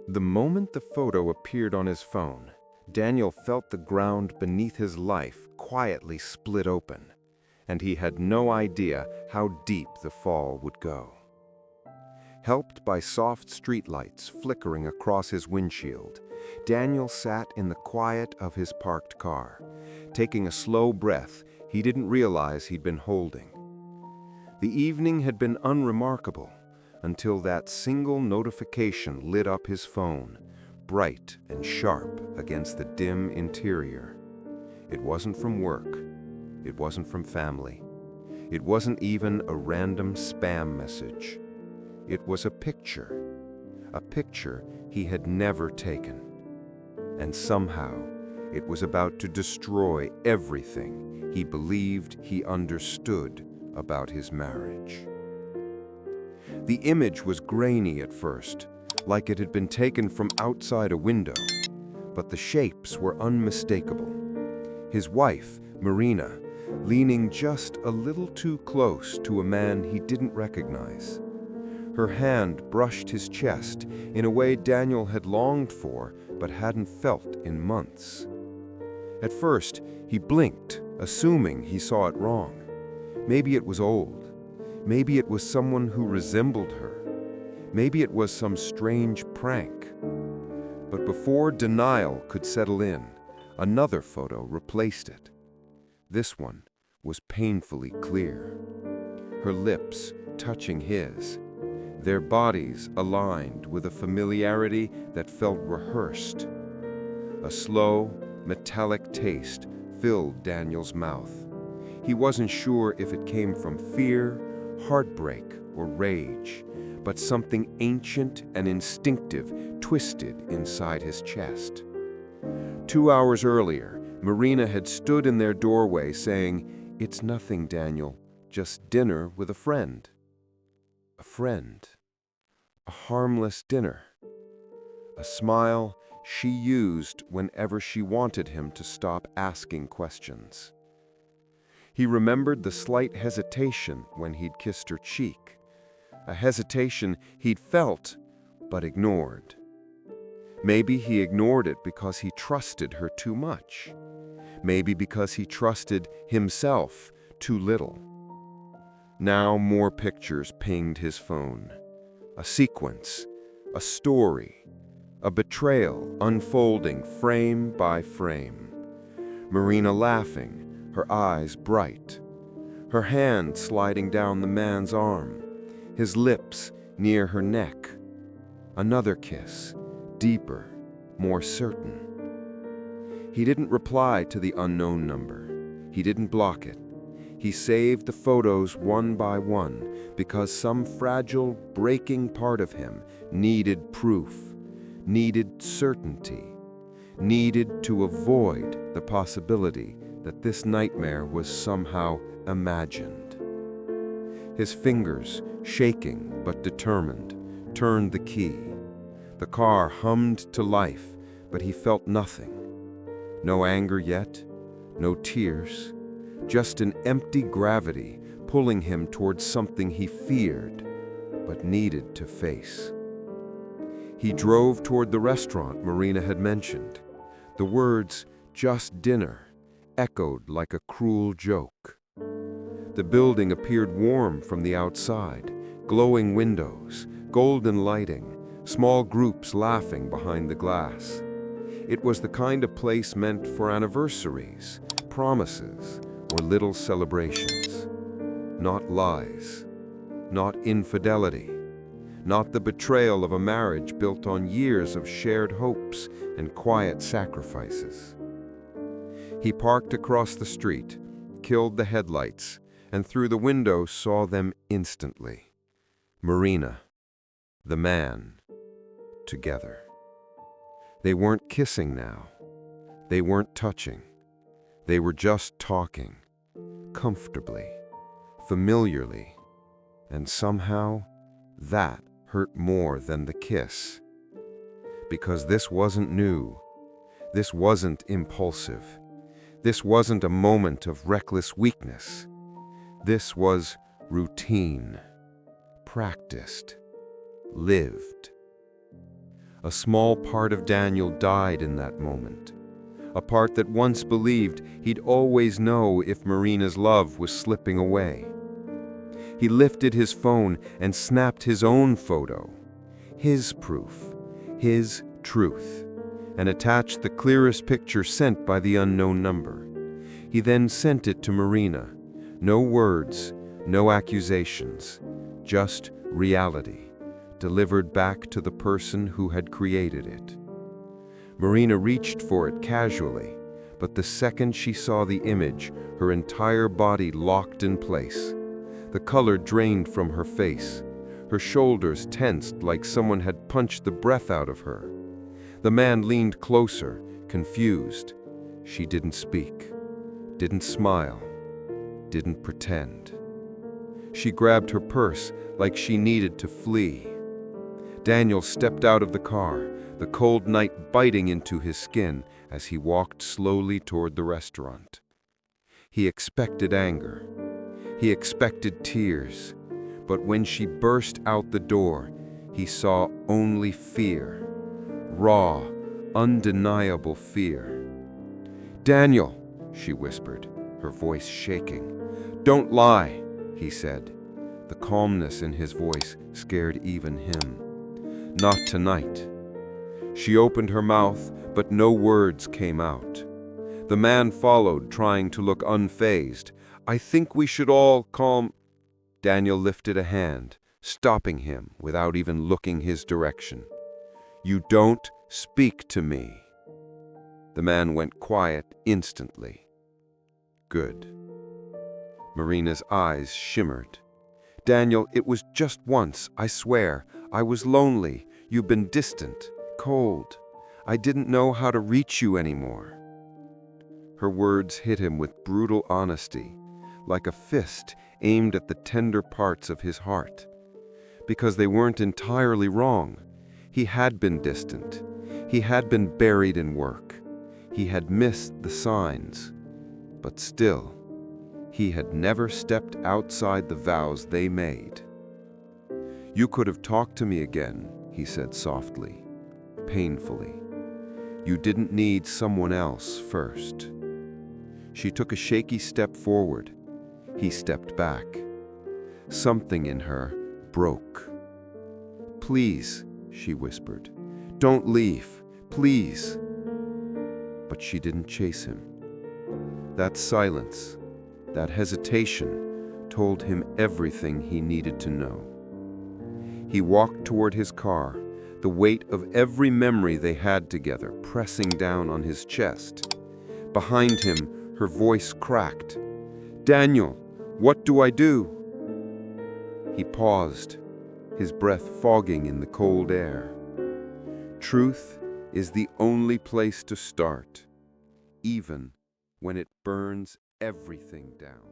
The moment the photo appeared on his phone, Daniel felt the ground beneath his life quietly split open, and he had no idea how deep the fall would go. Helped by soft streetlights flickering across his windshield, Daniel sat in the quiet of his parked car, taking a slow breath he didn't realize he'd been holding. The evening had been unremarkable until that single notification lit up his phone, bright and sharp against the dim interior. It wasn't from work. It wasn't from family. It wasn't even a random spam message. It was a picture he had never taken. And somehow, it was about to destroy everything he believed he understood about his marriage. The image was grainy at first, like it had been taken from outside a window, but the shapes were unmistakable. His wife, Marina, leaning just a little too close to a man he didn't recognize. Her hand brushed his chest in a way Daniel had longed for but hadn't felt in months. At first, he blinked, assuming he saw it wrong. Maybe it was old. Maybe it was someone who resembled her. Maybe it was some strange prank. But before denial could settle in, another photo replaced it. This one was painfully clear. Her lips touching his, their bodies aligned with a familiarity that felt rehearsed. A slow, metallic taste filled Daniel's mouth. He wasn't sure if it came from fear, heartbreak, or rage, but something ancient and instinctive twisted inside his chest. 2 hours earlier, Marina had stood in their doorway saying, "It's nothing, Daniel, just dinner with a friend." A friend. A harmless dinner. A smile she used whenever she wanted him to stop asking questions. He remembered the slight hesitation when he'd kissed her cheek, a hesitation he'd felt but ignored. Maybe he ignored it because he trusted her too much. Maybe because he trusted himself too little. Now more pictures pinged his phone. A sequence, a story, a betrayal unfolding frame by frame. Marina laughing, her eyes bright. Her hand sliding down the man's arm, his lips near her neck. Another kiss, deeper, more certain. He didn't reply to the unknown number. He didn't block it. He saved the photos one by one because some fragile, breaking part of him needed proof, needed certainty, needed to avoid the possibility that this nightmare was somehow imagined. His fingers, shaking but determined, turned the key. The car hummed to life, but he felt nothing. No anger yet, no tears, just an empty gravity pulling him towards something he feared but needed to face. He drove toward the restaurant Marina had mentioned. The words, "just dinner," echoed like a cruel joke. The building appeared warm from the outside, glowing windows, golden lighting, small groups laughing behind the glass. It was the kind of place meant for anniversaries, promises, or little celebrations. Not lies, not infidelity, not the betrayal of a marriage built on years of shared hopes and quiet sacrifices. He parked across the street, killed the headlights, and through the window saw them instantly. Marina, the man, together. They weren't kissing now. They weren't touching. They were just talking, comfortably, familiarly, and somehow that hurt more than the kiss. Because this wasn't new. This wasn't impulsive. This wasn't a moment of reckless weakness. This was routine, practiced, lived. A small part of Daniel died in that moment. A part that once believed he'd always know if Marina's love was slipping away. He lifted his phone and snapped his own photo, his proof, his truth, and attached the clearest picture sent by the unknown number. He then sent it to Marina. No words, no accusations, just reality, delivered back to the person who had created it. Marina reached for it casually, but the second she saw the image, her entire body locked in place. The color drained from her face. Her shoulders tensed like someone had punched the breath out of her. The man leaned closer, confused. She didn't speak, didn't smile, didn't pretend. She grabbed her purse like she needed to flee. Daniel stepped out of the car, the cold night biting into his skin as he walked slowly toward the restaurant. He expected anger. He expected tears. But when she burst out the door, he saw only fear. Raw, undeniable fear. "Daniel," she whispered, her voice shaking. "Don't lie," he said. The calmness in his voice scared even him. "Not tonight." She opened her mouth, but no words came out. The man followed, trying to look unfazed. "I think we should all calm—" Daniel lifted a hand, stopping him without even looking his direction. "You don't speak to me." The man went quiet instantly. "Good." Marina's eyes shimmered. "Daniel, it was just once, I swear. I was lonely. You've been distant, cold. I didn't know how to reach you anymore." Her words hit him with brutal honesty, like a fist aimed at the tender parts of his heart. Because they weren't entirely wrong. He had been distant. He had been buried in work. He had missed the signs. But still, he had never stepped outside the vows they made. "You could have talked to me again," he said softly, painfully. "You didn't need someone else first." She took a shaky step forward. He stepped back. Something in her broke. "Please," she whispered, "don't leave, please." But she didn't chase him. That silence, that hesitation, told him everything he needed to know. He walked toward his car, the weight of every memory they had together pressing down on his chest. Behind him, her voice cracked. "Daniel, what do I do?" He paused, his breath fogging in the cold air. Truth is the only place to start, even when it burns everything down.